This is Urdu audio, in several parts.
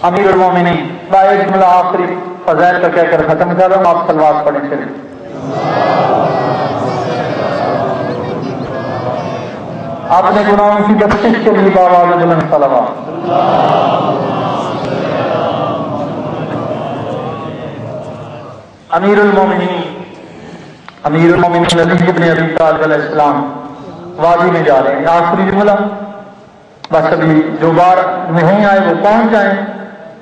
امیر المومنین ایک جملہ آخری فضائل کا کہہ کر ختم کر رہا ہوں، آپ صلوات پڑھیں چلیں۔ اپنے گناہوں کی بخشش کے لیے باواز بلند صلوات۔ امیر المومنین علی بن ابی طالب علیہ السلام وادی میں جا رہے ہیں، آخری جملہ بس ابھی جو بار نہیں آئے وہ پہنچ جائیں،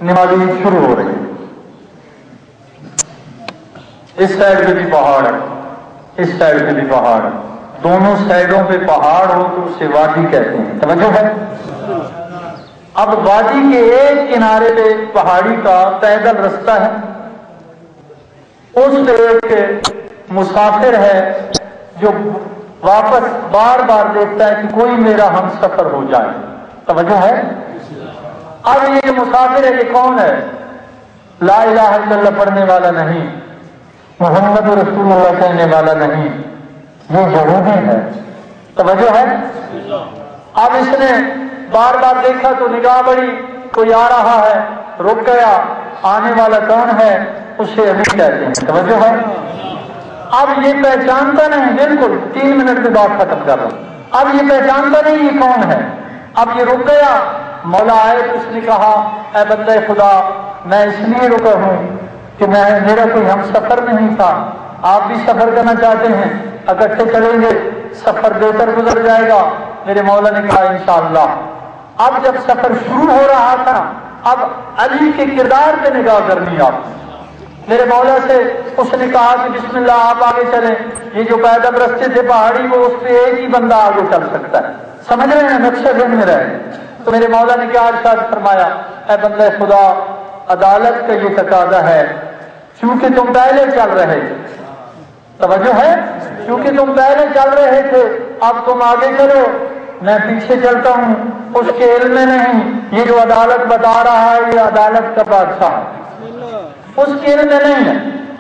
نمازی شروع ہو رہی ہے۔ اس سائڈ پہ بھی پہاڑ ہے، اس سائڈ پہ بھی پہاڑ ہے، دونوں سائڈوں پہ پہاڑ ہو تو اسے وادی کہتے ہیں، توجہ ہے۔ اب وادی کے ایک کنارے پہ پہاڑی کا پیدل رستہ ہے، اس پہ ایک مسافر ہے جو واپس بار بار دیکھتا ہے کہ کوئی میرا ہم سفر ہو جائے، توجہ ہے۔ اب یہ مسافر ہے، یہ کون ہے؟ لا الہ الا اللہ پڑھنے والا نہیں، محمد رسول اللہ کہنے والا نہیں، یہ یہودی ہے، توجہ ہے۔ اب اس نے بار بار دیکھا تو نگاہ بڑی، کوئی آ رہا ہے، رک گیا، آنے والا کون ہے؟ اسے ابھی کہتے ہیں، توجہ ہے۔ اب یہ پہچانتا نہیں، بالکل 3 منٹ کے بعد ختم کر رہا ہوں، اب یہ پہچانتا نہیں یہ کون ہے۔ اب یہ رک گیا، مولا آئے تو اس نے کہا اے بندے خدا میں اس لیے رکا ہوں کہ میرا کوئی ہم سفر نہیں تھا، آپ بھی سفر کرنا چاہتے ہیں، اکٹھے چلیں گے سفر بہتر گزر جائے گا۔ میرے مولا نے کہا انشاءاللہ۔ اب جب سفر شروع ہو رہا تھا، اب علی کے کردار پہ نگاہ کرنی آپ میرے مولا سے، اس نے کہا کہ بسم اللہ آپ آگے چلیں، یہ جو پیدل رستے تھے پہاڑی وہ اس پہ ایک ہی بندہ آگے چل سکتا ہے، سمجھ رہے ہیں، نقشہ ذہن میں رہے۔ تو میرے مولا نے کیا ارشاد فرمایا اے بندہ خدا عدالت کا یہ تقاضا ہے، چونکہ تم پہلے چل رہے تھے، توجہ ہے، چونکہ تم پہلے چل رہے تھے اب تم آگے چلو، میں پیچھے چلتا ہوں، اس کے علم میں نہیں یہ جو عدالت بتا رہا ہے یہ عدالت کا بادشاہ ہے، اس کے علم میں نہیں ہے۔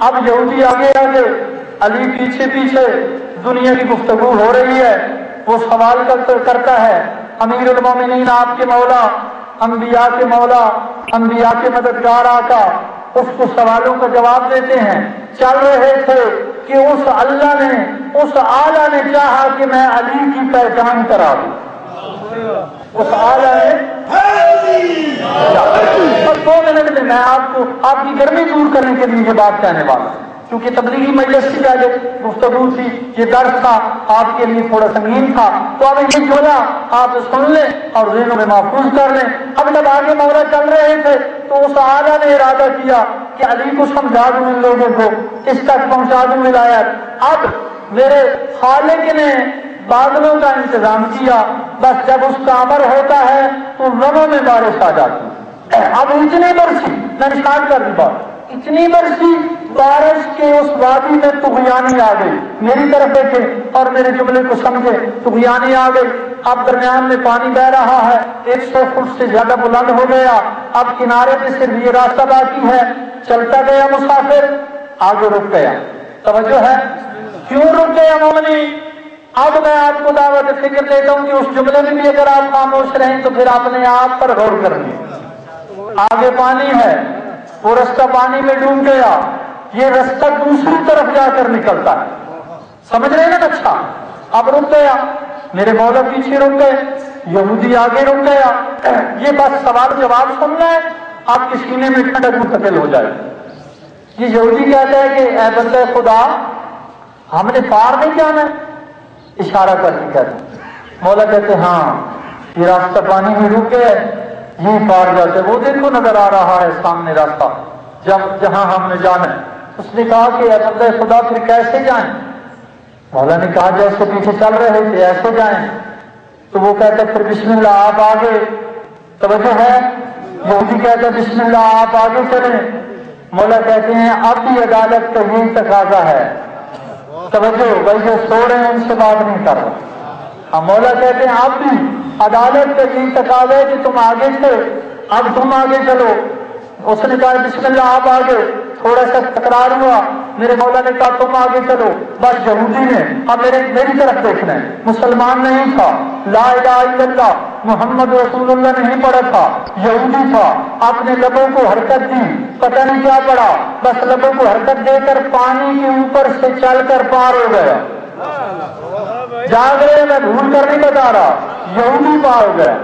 اب یہودی آگے آگے، علی پیچھے پیچھے، دنیا کی گفتگو ہو رہی ہے، وہ سوال کرتا ہے امیر المومنین آپ کے مولا، انبیاء کے مولا، انبیاء کے مددگار آقا، اس کو سوالوں کا جواب دیتے ہیں۔ چل رہے تھے کہ اس اللہ نے، اس آلہ نے چاہا کہ میں علی کی پہچان کرا دوں، اس آلہ نے 2 منٹ میں میں آپ کو آپ کی گرمی دور کرنے کے لیے یہ بات کہنے والا ہوں، کیونکہ تبلیغی مجلس کی پہلے گفتگو تھی، یہ درس تھا آپ کے لیے تھوڑا سنگین تھا، تو اب یہ جملہ آپ سن لیں اور ذہنوں میں محفوظ کر لیں۔ اب جب آگے مولا چل رہے تھے تو اس آلہ نے ارادہ کیا کہ علی کو سمجھا دوں، ان لوگوں کو اس تک پہنچا دوں ولایت۔ اب میرے خالق نے بادلوں کا انتظام کیا، بس جب اس کا امر ہوتا ہے تو لبوں میں بارش آ جاتی ہے۔ اب اتنی برسی، میں نے اسٹارٹ کر دی بات، اتنی برسی بارش کے اس وادی میں طغیانی آ گئی، میری طرف دیکھے اور میرے جملے کو سمجھے، طغیانی آ گئی۔ اب درمیان میں پانی بہ رہا ہے، 100 فٹ سے زیادہ بلند ہو گیا، اب کنارے پہ صرف یہ راستہ باقی ہے، چلتا گیا مسافر، آگے رک گیا، توجہ ہے۔ کیوں رک گیا مومنی؟ اب میں آپ کو دعوت فکر دیتا ہوں کہ اس جملے میں بھی اگر آپ خاموش رہیں تو پھر اپنے آپ پر غور کریں۔ آگے پانی ہے، وہ رستہ پانی میں ڈوب گیا، یہ رستہ دوسری طرف جا کر نکلتا ہے، سمجھ رہے ہیں نا؟ اچھا اب رک گیا، میرے مولا پیچھے رک گئے، یہودی آگے رک گیا، یہ بس سوال جواب سننا ہے، آپ کے سینے میں ٹھنڈک منتقل ہو جائے۔ یہ یہودی کہتا ہے کہ اے بندے خدا ہم نے پار نہیں جانا ہے، اشارہ کر کے کہتے ہیں، مولا کہتے ہاں یہ راستہ پانی میں ڈوب گیا، یہ پار جاتے، وہ دیکھو نظر آ رہا ہے سامنے راستہ جہاں ہم نے جانا ہے۔ اس نے کہا کہ اے بندے خدا پھر کیسے جائیں؟ مولا نے کہا جیسے پیچھے چل رہے تھے ایسے جائیں۔ تو وہ کہتا ہے پھر بسم اللہ آپ آگے، توجہ ہے، یہودی کہتا ہے بسم اللہ آپ آگے چلیں، مولا کہتے ہیں اب بھی عدالت کا یہی تقاضا ہے، توجہ بھائی جو سو رہے ہیں ان سے بات نہیں کر رہا، مولا کہتے ہیں اب بھی عدالت کا یہی تقاضا ہے کہ تم آگے تھے اب تم آگے چلو۔ اس نے کہا بسم اللہ آپ آگے، تھوڑا سا تکرار ہوا، میرے مولا نے کہا تم آگے چلو. بس یہودی نے اب میری طرف دیکھنا ہے. مسلمان نہیں تھا, لا الہ الا اللہ محمد رسول اللہ نہیں پڑھا تھا, یہودی تھا. آپ نے لبوں کو حرکت دی, پتہ نہیں کیا پڑا, بس لبوں کو حرکت دے کر پانی کے اوپر سے چل کر پار ہو گیا. جاگ رہے, میں بھول کر نہیں بتا رہا, یہودی پار ہو گیا.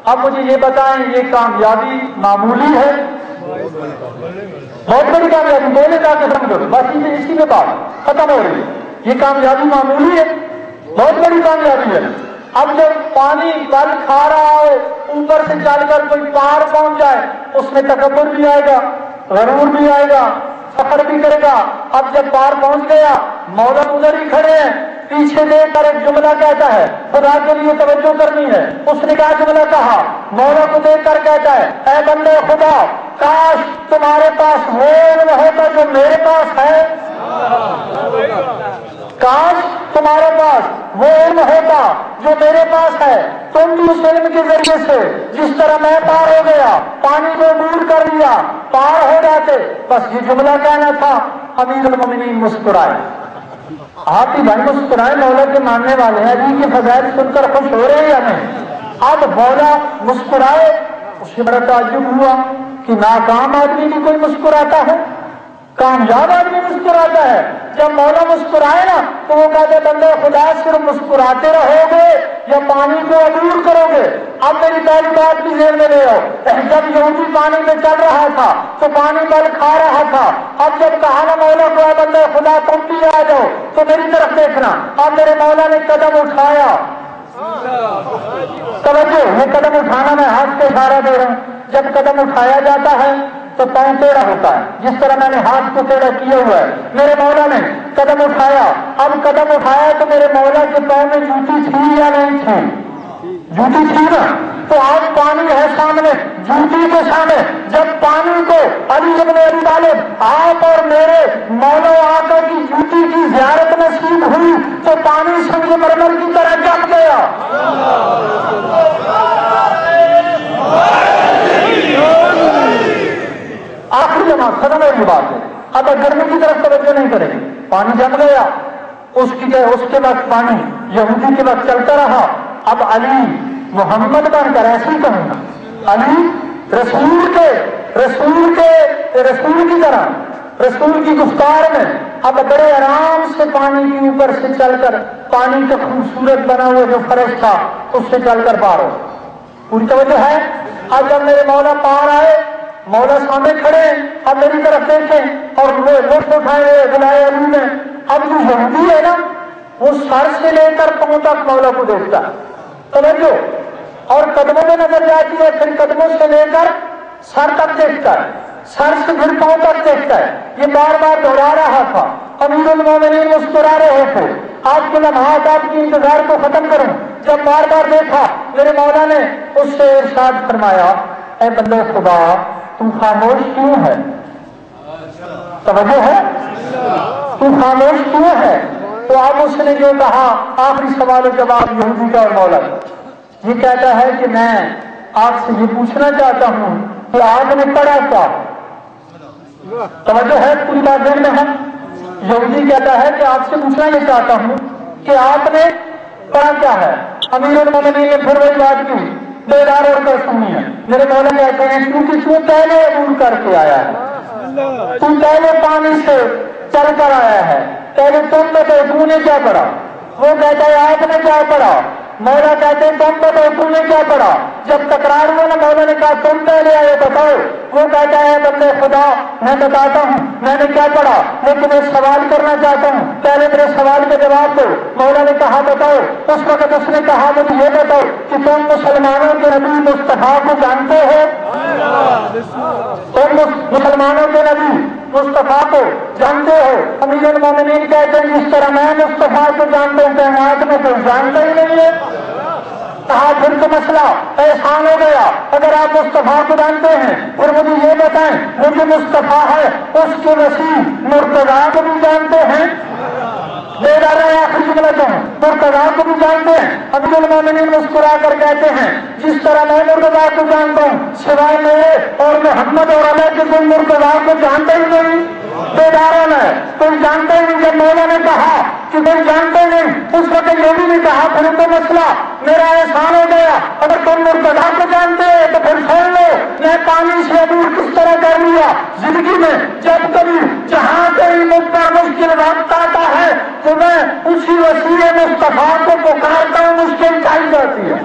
اب مجھے یہ بتائیں, یہ کامیابی معمولی ہے؟ بہت بڑی کامیابی. بولے جا کے سمجھو, بس اسی میں بات ختم ہو رہی ہے. یہ کامیابی معمولی ہے, بہت بڑی کامیابی ہے. اب جب پانی بل کھا رہا ہو, اوپر سے چل کر کوئی پار پہنچ جائے, اس میں تکبر بھی آئے گا, غرور بھی آئے گا, فخر بھی کرے گا. اب جب پار پہنچ گیا, مولا ادھر ہی کھڑے ہیں, پیچھے دیکھ کر ایک جملہ کہتا ہے, خدا کے لیے توجہ کرنی ہے. اس نے کیا جملہ کہا؟ مولا کو دیکھ کر کہتا ہے, اے بندے خدا, کاش تمہارے پاس وہ علم ہوتا جو میرے پاس ہے. کاش تمہارے پاس وہ علم ہوتا جو میرے پاس ہے. تم بھی اس علم کے ذریعے سے جس طرح میں پار ہو گیا, پانی کو دور کر لیا, پار ہو جاتے. بس یہ جملہ کہنا تھا. امیر المومنین مسکرائے. آپ ہی بھائی مسکرائے, مولا کے ماننے والے ہیں, جی کی فضائل سن کر خوش ہو رہے ہیں یا نہیں؟ اب مولا مسکرائے. اس سے بڑا تعجب ہوا کہ ناکام آدمی بھی کوئی مسکراتا ہے, کامیاب آدمی مسکراتا ہے. جب مولا مسکرائے نا تو وہ کہتے بندے خدا صرف مسکراتے رہو گے یا پانی کو عبور کرو گے؟ اب میری پہلی بات بھی ذہن میں لے آؤ. جب یہودی پانی میں چل رہا تھا تو پانی بل کھا رہا تھا. اب جب کہا نا مولا کو بندے خدا تم بھی آ جاؤ تو میری طرف دیکھنا. اب میرے مولا نے قدم اٹھایا. توجہ, یہ قدم اٹھانا میں ہاتھ سے اشارہ دے رہا ہوں. جب قدم اٹھایا جاتا ہے تو پاؤں ٹیڑھا ہوتا ہے, جس طرح میں نے ہاتھ کو ٹیڑھا کیا ہوا ہے. میرے مولا نے قدم اٹھایا. اب قدم اٹھایا تو میرے مولا کے پاؤں میں جوتی تھی یا نہیں تھی؟ جوتی تھی نا. تو آج پانی ہے سامنے, جوتی کے سامنے. جب پانی کو علی ابن ابی طالب آپ اور میرے مولا آقا کی جوتی کی زیارت نصیب ہوئی تو پانی سنگ مرمر کی طرح جم گیا. آخری جماعت ختم ہوئی بات ہے. اب گرمی کی طرف توجہ نہیں کرے گی, پانی جم گیا. اس کے بعد پانی یہودی کے بعد چلتا رہا. اب علی محمد بن کر ایسے ہی کہوں گا, علی رسول کی طرح, رسول کی گفتار میں اب بڑے آرام سے پانی کے اوپر سے چل کر, پانی کا خوبصورت بنا ہوا جو فرش تھا اس سے چل کر پار ہو. پوری توجہ ہے. اب جب میرے مولا پار آئے, مولا سامنے کھڑے, اب میری طرف دیکھیں اور وہ لطف اٹھائے ہوئے بلائے علی نے. اب جو یہودی ہے نا وہ سر سے لے کر پاؤں تک مولا کو دیکھتا ہے. توجہ, اور قدموں میں نظر جاتی ہے, پھر قدموں سے لے کر سر تک دیکھتا ہے, سر سے پھر پاؤں تک دیکھتا ہے. یہ بار بار دوہرا رہا تھا. امیر المومنین مسکرا رہے تھے. آج کے لمحات آپ کی انتظار کو ختم کروں. جب بار بار دیکھا میرے مولا نے اس سے ارشاد فرمایا, اے بندے خدا تم خاموش کیوں ہے؟ توجہ ہے, تم خاموش کیوں ہے؟ تو اب اس نے جو کہا, آخری سوال و جواب یہودی کا اور مولا کا, یہ کہتا ہے کہ میں آپ سے یہ پوچھنا چاہتا ہوں کہ آپ نے پڑھا کیا؟ توجہ ہے, پوری بات ذہن میں ہے. یہودی کہتا ہے کہ آپ سے پوچھنا یہ چاہتا ہوں کہ آپ نے پڑھا کیا ہے؟ امیر المومنین نے پھر وہی بات کی, بیدار اور کر سنی ہے. میرے مولا کہتے ہیں کیونکہ تو پہلے عبور کر کے آیا ہے, تو پہلے پانی سے چل کر آیا ہے, پہلے تم بتاؤ تو نے کیا پڑھا؟ وہ کہتا ہے آپ نے کیا پڑھا؟ مولا کہتے ہیں تم بتاؤ تو نے کیا پڑھا؟ جب تکرار ہوا نا مولا نے کہا تم پہلے آئے بتاؤ. وہ کہتا ہے بندے خدا میں بتاتا ہوں میں نے کیا پڑھا, لیکن میں سوال کرنا چاہتا ہوں, پہلے میرے سوال کے جواب دو. مولا نے کہا بتاؤ. اس وقت اس نے کہا مجھے یہ بتاؤ کہ تم مسلمانوں کے نبی مصطفیٰ کو جانتے ہو؟ تم مسلمانوں کے نبی مصطفیٰ کو جانتے ہو؟ امیر المومنین کہتے ہیں جس طرح میں مصطفیٰ کو جانتا ہوں کائنات میں کوئی جانتا ہی نہیں ہے. کہا پھر تو مسئلہ احسان ہو گیا. اگر آپ مصطفیٰ کو جانتے ہیں پھر مجھے یہ بتائیں وہ جو مصطفیٰ ہے اس کے وسیع مرتضیٰ کو بھی جانتے ہیں؟ آخری جملہ کہوں, مرتضیٰ کو بھی جانتے ہیں؟ امیر المومنین مسکرا کر کہتے ہیں جس طرح میں مرتضیٰ کو جانتا ہوں سوائے میرے اور محمد اور علیہ کے کوئی مرتضیٰ کو جانتا ہی نہیں. بیداروں نے کوئی جانتا ہی نہیں. جب مولا نے کہا کہ کوئی جانتے نہیں, اس وقت یہ بھی نہیں کہا پھر تو مسئلہ میرا احسان ہو گیا, اگر تم مرتضیٰ کو جانتے تو پھر سن لو میں پانی سے عبور کس طرح کر لیا. زندگی میں جب کبھی جہاں کہیں مجھ پر مشکل وقت آتا ہے تو میں اسی وسیلے مصطفیٰ کو پکارتا ہوں, مشکل ٹل جاتی ہے.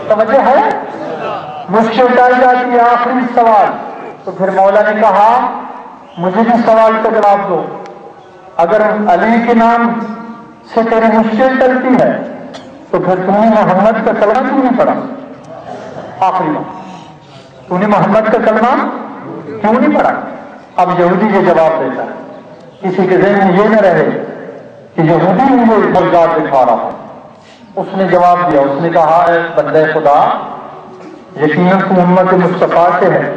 توجہ ہے, مشکل ٹل جاتی ہے. آخری سوال. تو پھر مولا نے کہا مجھے بھی سوال کا جواب دو, اگر علی کے نام سے تیری مشکل ٹلتی ہے تو پھر تم نے محمد کا کلمہ کیوں نہیں پڑھا؟ آخری بات, تم نے محمد کا کلمہ کیوں نہیں پڑھا؟ اب یہودی یہ جواب دیتا ہے, کسی کے ذہن میں یہ نہ رہے کہ یہودی مجھے برداشت دکھا رہا ہے. اس نے جواب دیا, اس نے کہا اے بندے خدا, یقیناً تم امت مصطفیٰ سے ہے,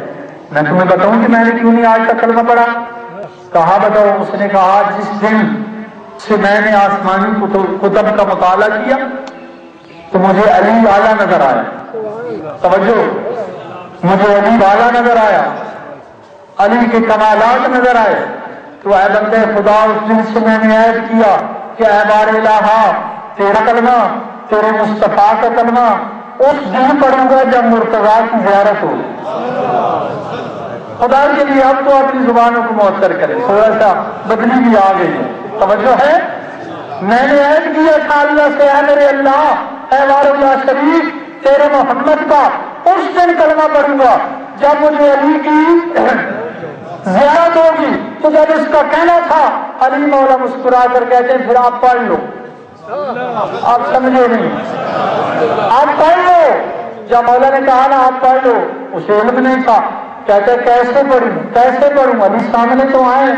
میں تمہیں بتاؤں کہ میں نے کیوں نہیں آج تک کلمہ پڑھا؟ کہا بتاؤ. اس نے کہا جس دن سے میں نے آسمانی کتب کا مطالعہ کیا تو مجھے علی اعلیٰ نظر آیا. توجہ, مجھے علی اعلیٰ نظر آیا, علی کے کمالات نظر آئے. تو اے بندے خدا, اس دن سے میں نے عہد کیا کہ اے بار الہا, تیرا کلمہ, تیرے مصطفیٰ کا کلمہ اس دن پڑھوں گا جب مرتضیٰ کی زیارت ہو. خدا کے لیے اب تو اپنی زبانوں کو معطر کرے, تھوڑا سا بدلی بھی آ گئی ہے. توجہ ہے, میں نے عہد کیا تھا اللہ سے, اے میرے اللہ, اے وار اللہ شریف, تیرے محمد کا اس دن کلمہ پڑھوں گا جب مجھے علی کی زیارت ہوگی. تو جب اس کا کہنا تھا, علی مولا مسکرا کر کہتے ہیں پھر آپ پڑھ لو. آپ سمجھے نہیں, آپ پڑھ لو. جب مولا نے کہا نا آپ پڑھ لو, اسے علم نہیں تھا, کہتے کیسے پڑھوں, کیسے پڑھوں, علی سامنے تو آئے.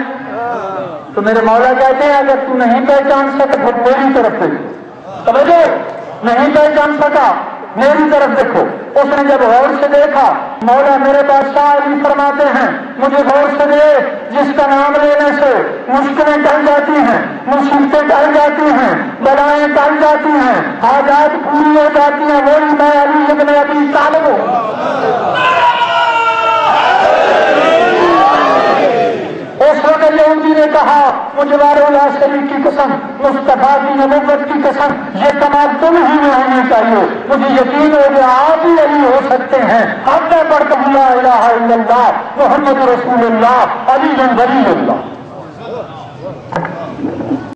تو میرے مولا کہتے ہیں اگر تو نہیں پہچان سکا پھر میری طرف سے, سمجھو, نہیں پہچان سکا میری طرف دیکھو. اس نے جب غور سے دیکھا, مولا میرے بادشاہ علی فرماتے ہیں مجھے غور سے دیکھ, جس کا نام لینے سے مشکلیں ٹل جاتی ہیں, مصیبتیں ٹل جاتی ہیں, بلائیں ٹل جاتی ہیں, حاجات پوری ہو جاتی ہیں, وہی میں علی ابن ابی طالب ہوں. اس وقت یہودی نے کہا مجھے وار اللہ شریف کی قسم, مصطفیٰ کی نبوت کی قسم, یہ کمال تم ہی میں ہونے چاہیے. مجھے یقین ہو گیا آپ ہی علی ہو سکتے ہیں. اب میں پڑھتا ہوں لا الہ الا اللہ محمد رسول اللہ علی ولی اللہ.